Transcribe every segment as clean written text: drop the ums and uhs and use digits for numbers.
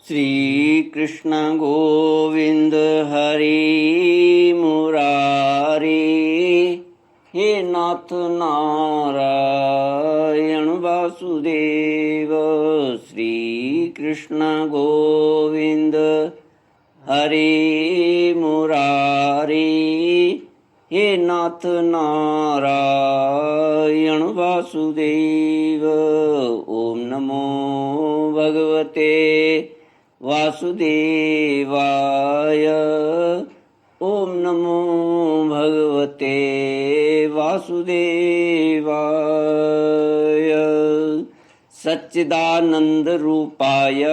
श्री कृष्ण गोविंद हरि मुरारी। हे नाथ नारायण वासुदेव। श्री कृष्ण गोविंद हरि मुरारी। हे नाथ नारायण वासुदेव। ओम नमो भगवते वासुदेवाय। ओम नमो भगवते वासुदेवाय। सच्चिदानंद रूपाय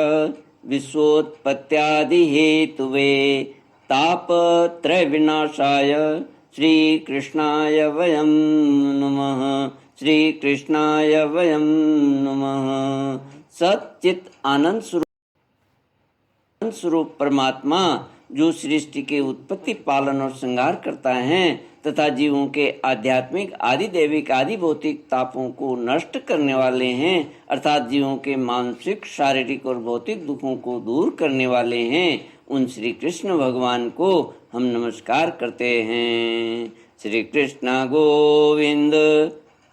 विश्वोत्पत्त्यादि हेतुवे तापत्रय विनाशाय श्री कृष्णाय वयं नमः। श्री कृष्णाय वयं नमः। सच्चित आनंद स्वरूप परमात्मा जो सृष्टि के उत्पत्ति, पालन और श्रृंगार करता है तथा जीवों के आध्यात्मिक, आदि दैविक, आदि भौतिक तापों को नष्ट करने वाले हैं, अर्थात जीवों के मानसिक, शारीरिक और भौतिक दुखों को दूर करने वाले हैं, उन श्री कृष्ण भगवान को हम नमस्कार करते हैं। श्री कृष्ण गोविंद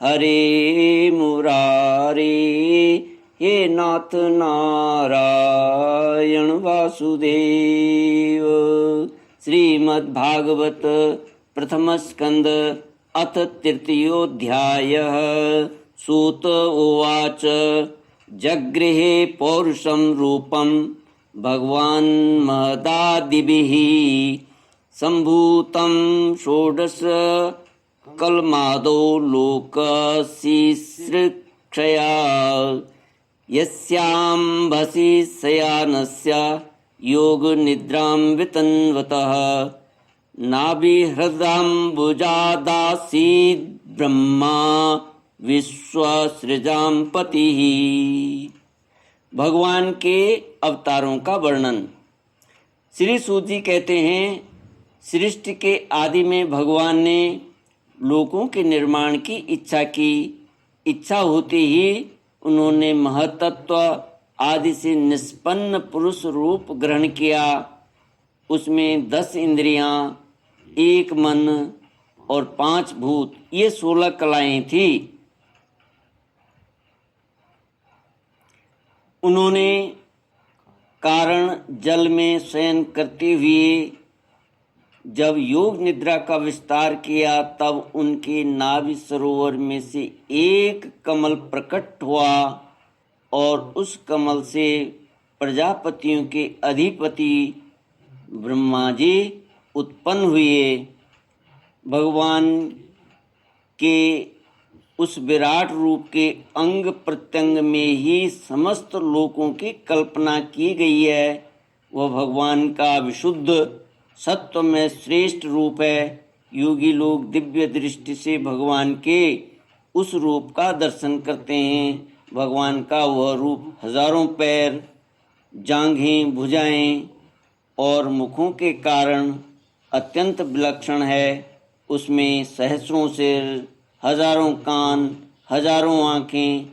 हरि मुरारी। हे नाथ नारायण वासुदेव। श्रीमद्भागवत प्रथम स्कंद अथ तृतीयोऽध्यायः। सूत उवाच जगृहे पौरुषं रूपं भगवान् महदादिभिः सम्भूतं षोडश कल्मादौ लोकशिश्रक्षया यस्याम्भसि शयानस्य योगनिद्रां वितन्वतः नाभिहृदाम्बुजादासीद् ब्रह्मा विश्वसृजां पतिः। भगवान के अवतारों का वर्णन। श्री सूत जी कहते हैं, सृष्टि के आदि में भगवान ने लोकों के निर्माण की इच्छा की। इच्छा होते ही उन्होंने महतत्व आदि से निष्पन्न पुरुष रूप ग्रहण किया। उसमें 10 इंद्रियां, 1 मन और 5 भूत, ये 16 कलाएं थी। उन्होंने कारण जल में शयन करते हुए जब योग निद्रा का विस्तार किया, तब उनके नाभि सरोवर में से एक कमल प्रकट हुआ और उस कमल से प्रजापतियों के अधिपति ब्रह्मा जी उत्पन्न हुए। भगवान के उस विराट रूप के अंग प्रत्यंग में ही समस्त लोकों की कल्पना की गई है। वह भगवान का विशुद्ध सत्व में श्रेष्ठ रूप है। योगी लोग दिव्य दृष्टि से भगवान के उस रूप का दर्शन करते हैं। भगवान का वह रूप हजारों पैर, जांघें, भुजाएं और मुखों के कारण अत्यंत विलक्षण है। उसमें सहस्रों सिर, हजारों कान, हजारों आँखें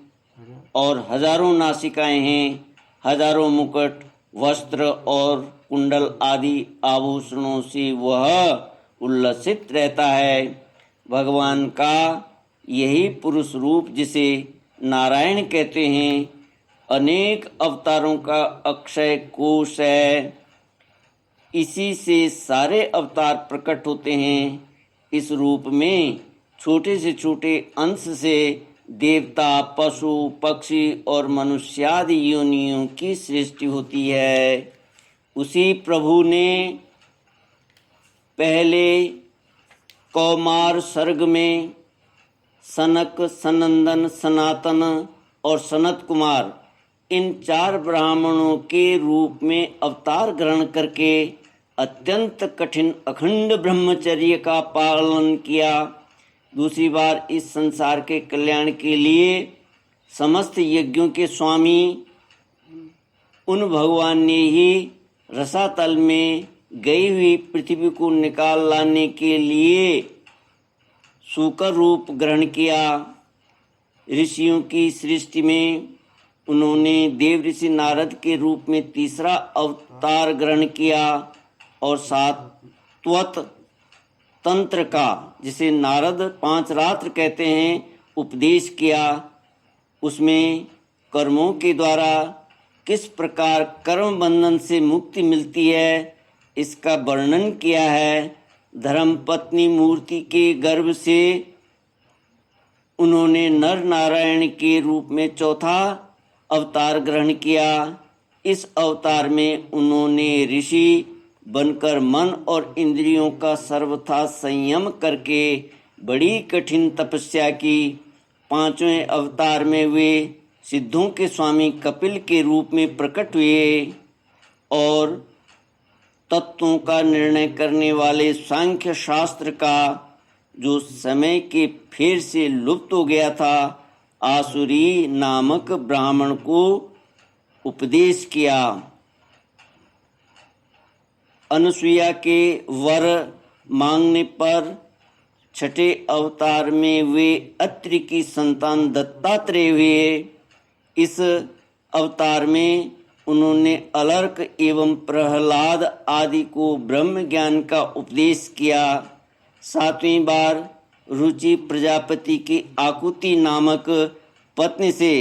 और हजारों नासिकाएं हैं। हजारों मुकुट, वस्त्र और कुंडल आदि आभूषणों से वह उल्लसित रहता है। भगवान का यही पुरुष रूप, जिसे नारायण कहते हैं, अनेक अवतारों का अक्षय कोश है। इसी से सारे अवतार प्रकट होते हैं। इस रूप में छोटे से छोटे अंश से देवता, पशु, पक्षी और मनुष्यादि योनियों की सृष्टि होती है। उसी प्रभु ने पहले कौमार सर्ग में सनक, सनंदन, सनातन और सनत कुमार, इन 4 ब्राह्मणों के रूप में अवतार ग्रहण करके अत्यंत कठिन अखंड ब्रह्मचर्य का पालन किया। दूसरी बार इस संसार के कल्याण के लिए समस्त यज्ञों के स्वामी उन भगवान ने ही रसातल में गई हुई पृथ्वी को निकाल लाने के लिए सूकर रूप ग्रहण किया। ऋषियों की सृष्टि में उन्होंने देव ऋषि नारद के रूप में तीसरा अवतार ग्रहण किया और सात्वत तंत्र का, जिसे नारद 5 रात्र कहते हैं, उपदेश किया। उसमें कर्मों के द्वारा किस प्रकार कर्म बंधन से मुक्ति मिलती है इसका वर्णन किया है। धर्मपत्नी मूर्ति के गर्भ से उन्होंने नर नारायण के रूप में चौथा अवतार ग्रहण किया। इस अवतार में उन्होंने ऋषि बनकर मन और इंद्रियों का सर्वथा संयम करके बड़ी कठिन तपस्या की। 5वें अवतार में वे सिद्धों के स्वामी कपिल के रूप में प्रकट हुए और तत्वों का निर्णय करने वाले सांख्य शास्त्र का, जो समय के फेर से लुप्त हो गया था, आसुरी नामक ब्राह्मण को उपदेश किया। अनुसुईया के वर मांगने पर 6ठे अवतार में वे अत्रि की संतान दत्तात्रेय हुए। इस अवतार में उन्होंने अलर्क एवं प्रहलाद आदि को ब्रह्म ज्ञान का उपदेश किया। 7वीं बार रुचि प्रजापति की आकुति नामक पत्नी से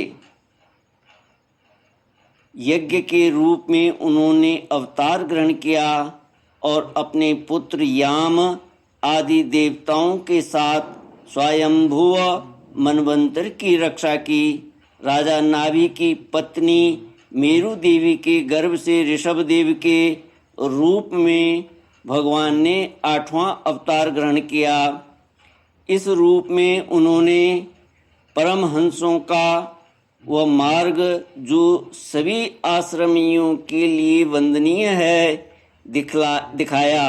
यज्ञ के रूप में उन्होंने अवतार ग्रहण किया और अपने पुत्र याम आदि देवताओं के साथ स्वयंभुव मनवंतर की रक्षा की। राजा नाभि की पत्नी मेरु देवी के गर्भ से ऋषभ देव के रूप में भगवान ने 8वां अवतार ग्रहण किया। इस रूप में उन्होंने परमहंसों का वह मार्ग जो सभी आश्रमियों के लिए वंदनीय है दिखाया।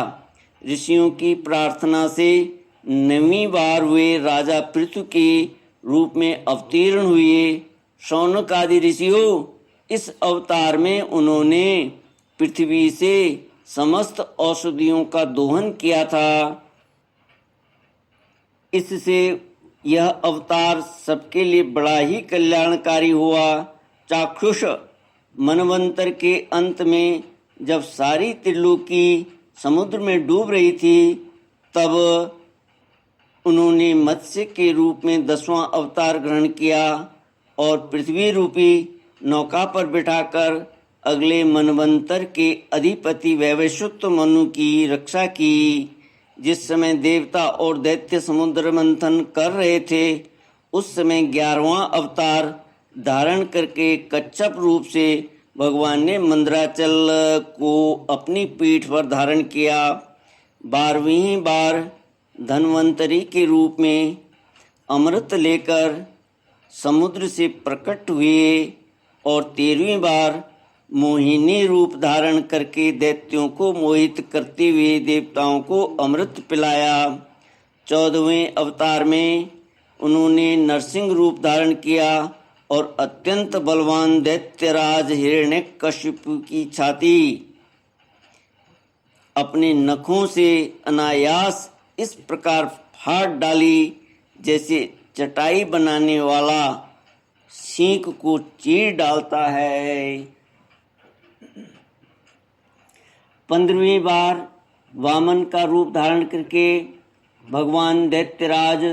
ऋषियों की प्रार्थना से 9वीं बार वे राजा पृथु के रूप में अवतीर्ण हुए। शौनक आदि ऋषियों, इस अवतार में उन्होंने पृथ्वी से समस्त औषधियों का दोहन किया था। इससे यह अवतार सबके लिए बड़ा ही कल्याणकारी हुआ। चाक्षुष मनवंतर के अंत में जब सारी त्रिलोकी समुद्र में डूब रही थी, तब उन्होंने मत्स्य के रूप में 10वां अवतार ग्रहण किया और पृथ्वी रूपी नौका पर बिठाकर अगले मनवंतर के अधिपति वैवस्वत मनु की रक्षा की। जिस समय देवता और दैत्य समुद्र मंथन कर रहे थे, उस समय 11वां अवतार धारण करके कच्छप रूप से भगवान ने मंदराचल को अपनी पीठ पर धारण किया। 12वीं बार धन्वंतरी के रूप में अमृत लेकर समुद्र से प्रकट हुए और 13वीं बार मोहिनी रूप धारण करके दैत्यों को मोहित करते हुए देवताओं को अमृत पिलाया। 14वें अवतार में उन्होंने नरसिंह रूप धारण किया और अत्यंत बलवान दैत्यराज हिरण्यकशिपु की छाती अपने नखों से अनायास इस प्रकार फाड़ डाली जैसे चटाई बनाने वाला सींक को चीर डालता है। 15वीं बार वामन का रूप धारण करके भगवान दैत्यराज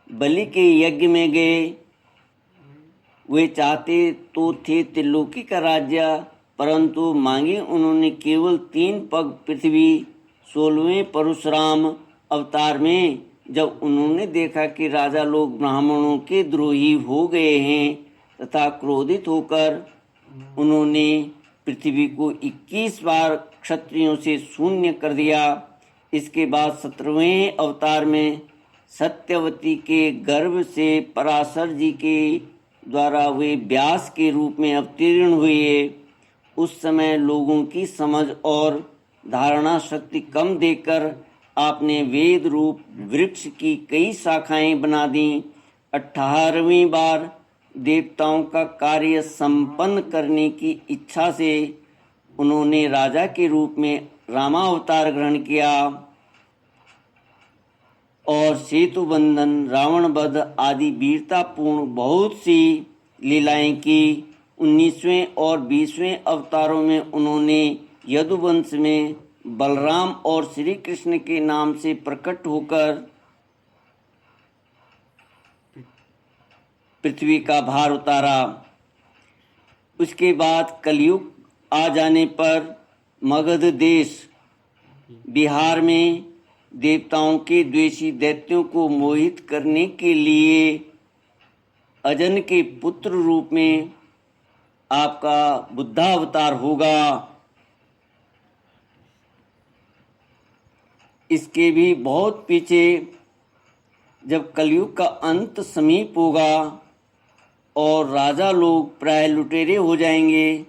बलि के यज्ञ में गए। वे चाहते तो थे त्रिलोकी का राज्य, परंतु मांगे उन्होंने केवल 3 पग पृथ्वी। 16वें परशुराम अवतार में जब उन्होंने देखा कि राजा लोग ब्राह्मणों के द्रोही हो गए हैं तथा क्रोधित होकर उन्होंने पृथ्वी को 21 बार क्षत्रियों से शून्य कर दिया। इसके बाद 17वें अवतार में सत्यवती के गर्भ से पराशर जी के द्वारा वे व्यास के रूप में अवतीर्ण हुए। उस समय लोगों की समझ और धारणा शक्ति कम देकर आपने वेद रूप वृक्ष की कई शाखाएं बना दी। 18वीं बार देवताओं का कार्य संपन्न करने की इच्छा से उन्होंने राजा के रूप में रामावतार ग्रहण किया और सेतु बंधन, रावण वध आदि वीरतापूर्ण बहुत सी लीलाएं की। 19वें और 20वें अवतारों में उन्होंने यदुवंश में बलराम और श्री कृष्ण के नाम से प्रकट होकर पृथ्वी का भार उतारा। उसके बाद कलयुग आ जाने पर मगध देश बिहार में देवताओं के द्वेषी दैत्यों को मोहित करने के लिए अजन के पुत्र रूप में आपका बुद्धावतार होगा। इसके भी बहुत पीछे जब कलयुग का अंत समीप होगा और राजा लोग प्राय लुटेरे हो जाएंगे,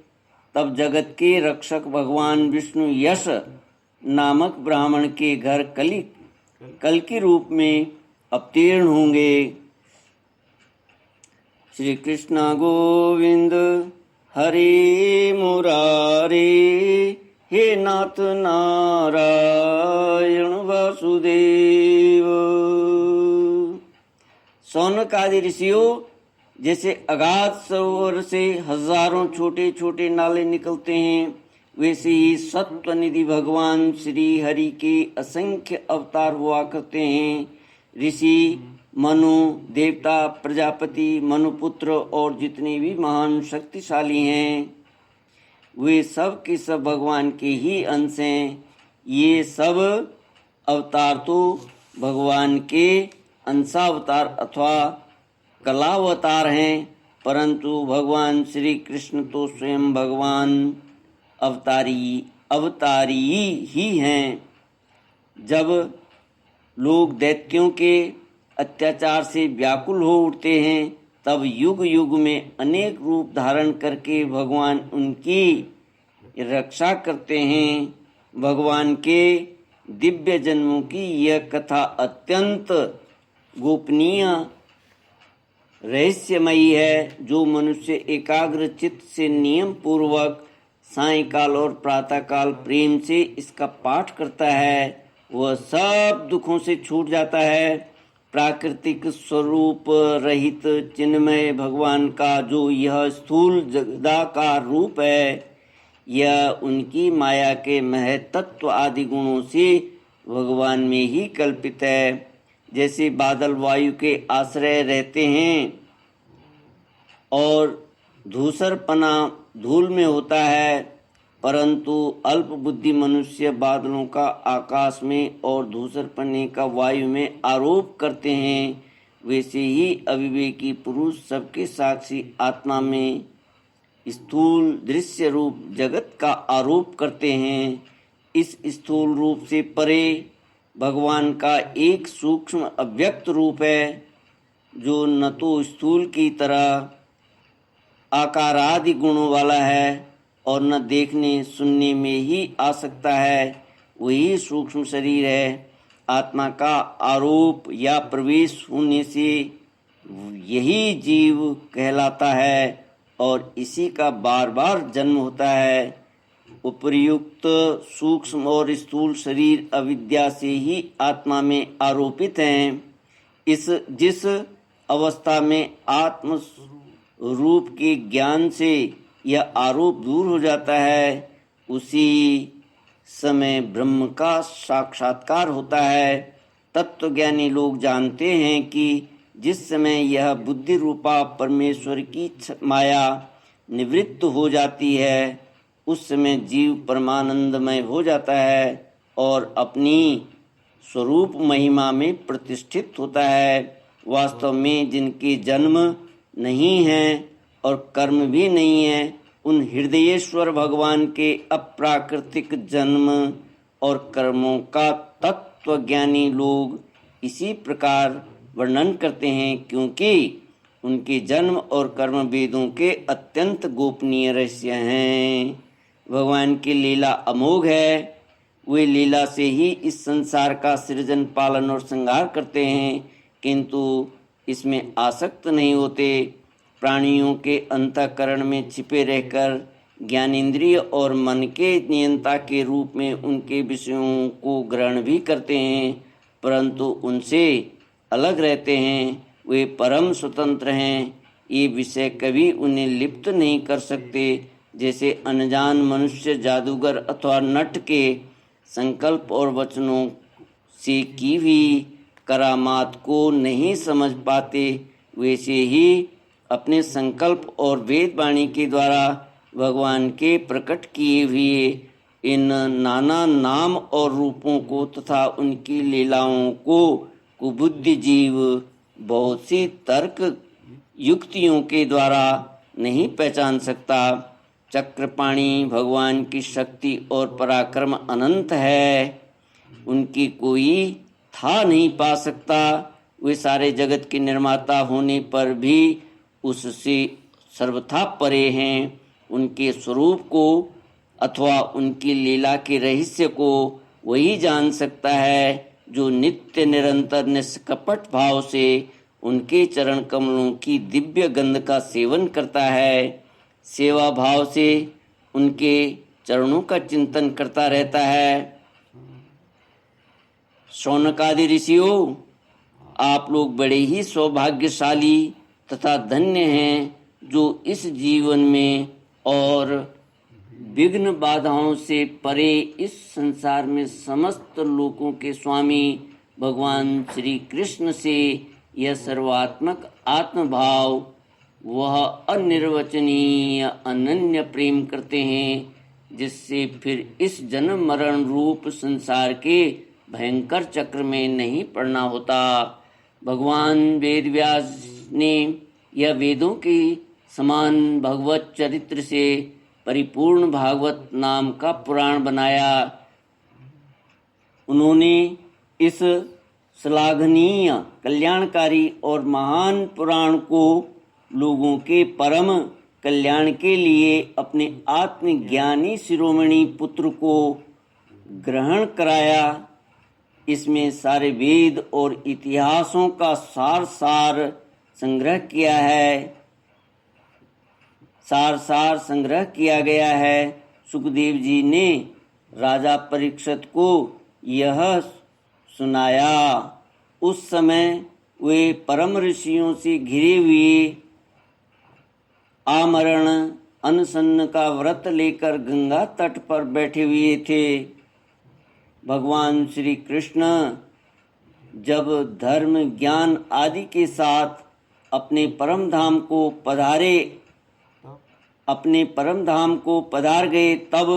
तब जगत के रक्षक भगवान विष्णु यश नामक ब्राह्मण के घर कल के रूप में अवतीर्ण होंगे। श्री कृष्ण गोविंद हरे मुरारे, हे नाथ नारायण वासुदेव। शौनक आदि ऋषियों, जैसे अगाध सरोवर से हजारों छोटे छोटे नाले निकलते हैं, वैसे ही सत्वनिधि भगवान श्री हरि के असंख्य अवतार हुआ करते हैं। ऋषि, मनु, देवता, प्रजापति, मनुपुत्र और जितने भी महान शक्तिशाली हैं, वे सब के सब भगवान के ही अंश हैं। ये सब अवतार तो भगवान के अंशावतार अथवा कलावतार हैं, परंतु भगवान श्री कृष्ण तो स्वयं भगवान अवतारी ही हैं। जब लोग दैत्यों के अत्याचार से व्याकुल हो उठते हैं, तब युग युग में अनेक रूप धारण करके भगवान उनकी रक्षा करते हैं। भगवान के दिव्य जन्मों की यह कथा अत्यंत गोपनीय रहस्यमयी है। जो मनुष्य एकाग्र चित्त से नियम पूर्वक सायंकाल और प्रातःकाल प्रेम से इसका पाठ करता है, वह सब दुखों से छूट जाता है। प्राकृतिक स्वरूप रहित चिन्मय भगवान का जो यह स्थूल जगदाकार रूप है, यह उनकी माया के महतत्व आदि गुणों से भगवान में ही कल्पित है। जैसे बादल वायु के आश्रय रहते हैं और धूसरपना धूल में होता है, परंतु अल्प बुद्धि मनुष्य बादलों का आकाश में और धूसरपने का वायु में आरोप करते हैं, वैसे ही अविवेकी पुरुष सबके साक्षी आत्मा में स्थूल दृश्य रूप जगत का आरोप करते हैं। इस स्थूल रूप से परे भगवान का एक सूक्ष्म अव्यक्त रूप है, जो न तो स्थूल की तरह आकारादि गुणों वाला है और न देखने सुनने में ही आ सकता है। वही सूक्ष्म शरीर है। आत्मा का आरोप या प्रवेश होने से यही जीव कहलाता है और इसी का बार बार जन्म होता है। उपर्युक्त सूक्ष्म और स्थूल शरीर अविद्या से ही आत्मा में आरोपित हैं। जिस अवस्था में आत्म रूप के ज्ञान से यह आरोप दूर हो जाता है, उसी समय ब्रह्म का साक्षात्कार होता है। तत्वज्ञानी लोग जानते हैं कि जिस समय यह बुद्धि रूपा परमेश्वर की माया निवृत्त हो जाती है, उस समय जीव परमानंदमय हो जाता है और अपनी स्वरूप महिमा में प्रतिष्ठित होता है। वास्तव में जिनके जन्म नहीं है और कर्म भी नहीं है, उन हृदयेश्वर भगवान के अप्राकृतिक जन्म और कर्मों का तत्वज्ञानी लोग इसी प्रकार वर्णन करते हैं, क्योंकि उनके जन्म और कर्म वेदों के अत्यंत गोपनीय रहस्य हैं। भगवान की लीला अमोघ है। वे लीला से ही इस संसार का सृजन, पालन और संहार करते हैं, किंतु इसमें आसक्त नहीं होते। प्राणियों के अंतःकरण में छिपे रहकर ज्ञानेंद्रिय और मन के नियंता के रूप में उनके विषयों को ग्रहण भी करते हैं, परंतु उनसे अलग रहते हैं। वे परम स्वतंत्र हैं। ये विषय कभी उन्हें लिप्त नहीं कर सकते। जैसे अनजान मनुष्य जादूगर अथवा नट के संकल्प और वचनों से की हुई करामात को नहीं समझ पाते, वैसे ही अपने संकल्प और वेद वाणी के द्वारा भगवान के प्रकट किए हुए इन नाना नाम और रूपों को तथा उनकी लीलाओं को कुबुद्धि जीव बहुत सी तर्क युक्तियों के द्वारा नहीं पहचान सकता। चक्रपाणी भगवान की शक्ति और पराक्रम अनंत है, उनकी कोई था नहीं पा सकता। वे सारे जगत के निर्माता होने पर भी उससे सर्वथा परे हैं। उनके स्वरूप को अथवा उनकी लीला के रहस्य को वही जान सकता है जो नित्य निरंतर निष्कपट भाव से उनके चरण कमलों की दिव्य गंध का सेवन करता है, सेवा भाव से उनके चरणों का चिंतन करता रहता है। शौनकादि ऋषियों, आप लोग बड़े ही सौभाग्यशाली तथा धन्य हैं जो इस जीवन में और विघ्न बाधाओं से परे इस संसार में समस्त लोकों के स्वामी भगवान श्री कृष्ण से यह सर्वात्मक आत्मभाव वह अनिर्वचनीय अनन्य प्रेम करते हैं, जिससे फिर इस जन्म मरण रूप संसार के भयंकर चक्र में नहीं पड़ना होता। भगवान वेद व्यास ने यह वेदों के समान भगवत चरित्र से परिपूर्ण भागवत नाम का पुराण बनाया। उन्होंने इस श्लाघनीय कल्याणकारी और महान पुराण को लोगों के परम कल्याण के लिए अपने आत्मज्ञानी शिरोमणि पुत्र को ग्रहण कराया। इसमें सारे वेद और इतिहासों का सार संग्रह किया है, सार संग्रह किया गया है। सुखदेव जी ने राजा परीक्षित को यह सुनाया। उस समय वे परम ऋषियों से घिरे हुए आमरण अनशन का व्रत लेकर गंगा तट पर बैठे हुए थे। भगवान श्री कृष्ण जब धर्म ज्ञान आदि के साथ अपने परम धाम को पधार गए, तब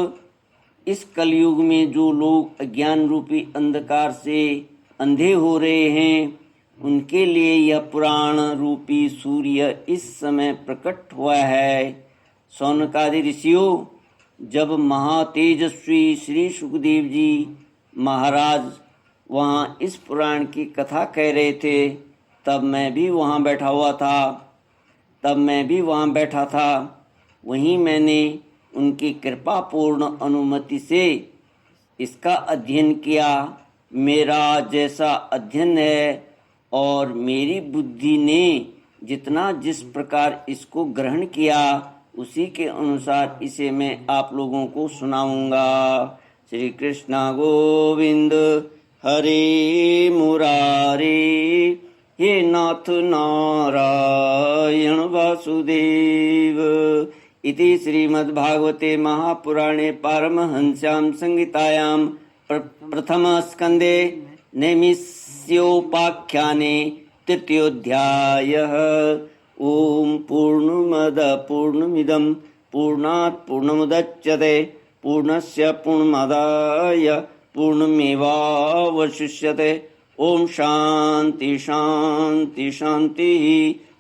इस कलयुग में जो लोग अज्ञान रूपी अंधकार से अंधे हो रहे हैं, उनके लिए यह पुराण रूपी सूर्य इस समय प्रकट हुआ है। शौनकादि ऋषियों, जब महातेजस्वी श्री सुखदेव जी महाराज वहाँ इस पुराण की कथा कह रहे थे, तब मैं भी वहाँ बैठा था। वहीं मैंने उनकी कृपापूर्ण अनुमति से इसका अध्ययन किया। मेरा जैसा अध्ययन है और मेरी बुद्धि ने जितना जिस प्रकार इसको ग्रहण किया, उसी के अनुसार इसे मैं आप लोगों को सुनाऊंगा। श्री कृष्ण गोविंद हरे मुरारे, हे नाथ नारायण वासुदेव। इति श्रीमद्भागवते महापुराणे पारमहंस्यां संहितायां प्रथम स्कंदे नैमिष्योपाख्याने तृतीयोऽध्यायः। ओम पूर्णमद पूर्णमिदं पूर्णात् पूर्णमुदच्यते पूर्णस्य पूर्णमादाय पूर्णमेवावशिष्यते। ओम शांति शांति शांति।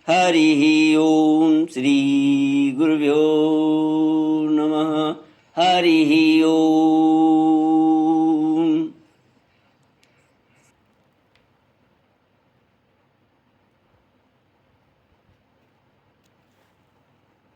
हरि ओम श्री गुरुभ्यो नमः। हरि